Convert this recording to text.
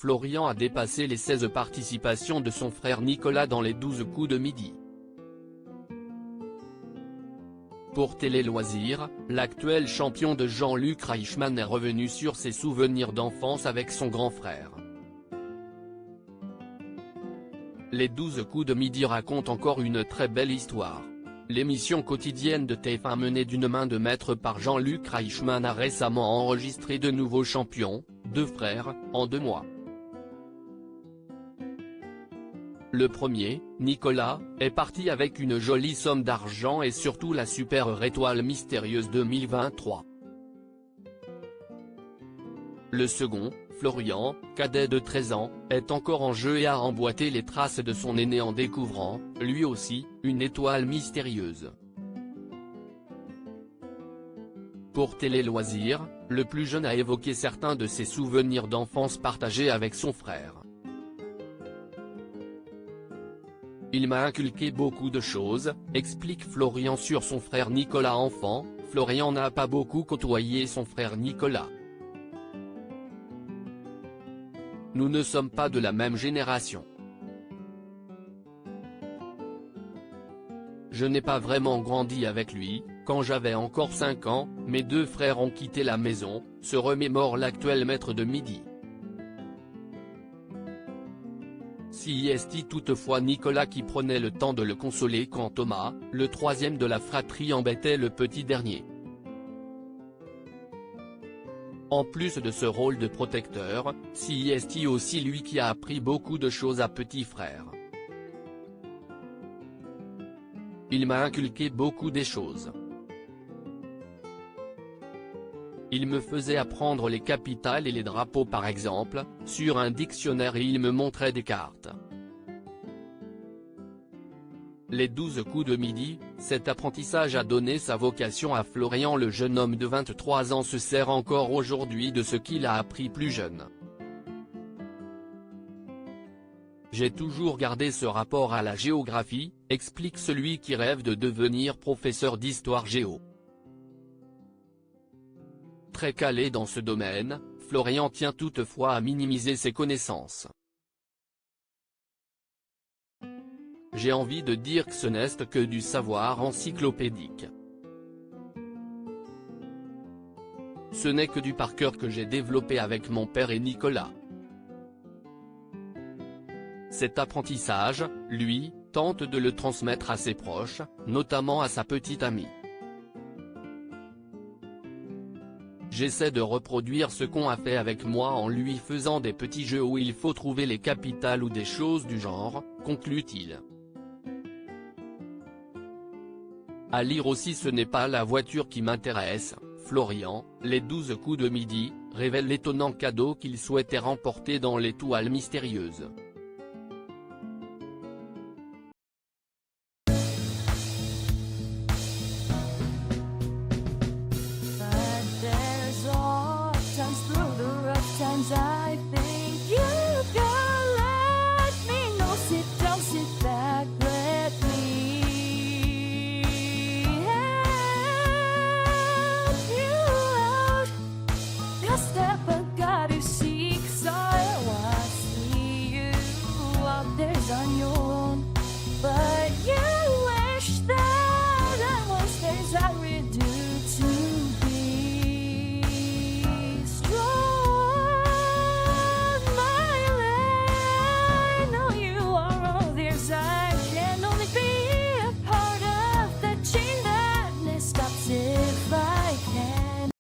Florian a dépassé les 16 participations de son frère Nicolas dans les 12 coups de midi. Pour Télé Loisirs, l'actuel champion de Jean-Luc Reichmann est revenu sur ses souvenirs d'enfance avec son grand frère. Les 12 coups de midi racontent encore une très belle histoire. L'émission quotidienne de TF1 menée d'une main de maître par Jean-Luc Reichmann a récemment enregistré de nouveaux champions, 2 frères, en 2 mois. Le premier, Nicolas, est parti avec une jolie somme d'argent et surtout la super étoile mystérieuse 2023. Le second, Florian, cadet de 13 ans, est encore en jeu et a emboîté les traces de son aîné en découvrant, lui aussi, une étoile mystérieuse. Pour Télé Loisirs, le plus jeune a évoqué certains de ses souvenirs d'enfance partagés avec son frère. Il m'a inculqué beaucoup de choses, explique Florian sur son frère Nicolas enfant. Florian n'a pas beaucoup côtoyé son frère Nicolas. Nous ne sommes pas de la même génération. Je n'ai pas vraiment grandi avec lui. Quand j'avais encore 5 ans, mes 2 frères ont quitté la maison, se remémore l'actuel maître de midi. CIST toutefois Nicolas qui prenait le temps de le consoler quand Thomas, le troisième de la fratrie embêtait le petit dernier. En plus de ce rôle de protecteur, CIST aussi lui qui a appris beaucoup de choses à petit frère. Il m'a inculqué beaucoup des choses. Il me faisait apprendre les capitales et les drapeaux par exemple, sur un dictionnaire et il me montrait des cartes. Les 12 coups de midi, cet apprentissage a donné sa vocation à Florian. Le jeune homme de 23 ans se sert encore aujourd'hui de ce qu'il a appris plus jeune. J'ai toujours gardé ce rapport à la géographie, explique celui qui rêve de devenir professeur d'histoire géo. Très calé dans ce domaine, Florian tient toutefois à minimiser ses connaissances. J'ai envie de dire que ce n'est que du savoir encyclopédique. Ce n'est que du par cœur que j'ai développé avec mon père et Nicolas. Cet apprentissage, lui, tente de le transmettre à ses proches, notamment à sa petite amie. J'essaie de reproduire ce qu'on a fait avec moi en lui faisant des petits jeux où il faut trouver les capitales ou des choses du genre, conclut-il. À lire aussi. Ce n'est pas la voiture qui m'intéresse, Florian, les 12 coups de midi, révèle l'étonnant cadeau qu'il souhaitait remporter dans l'étoile mystérieuse.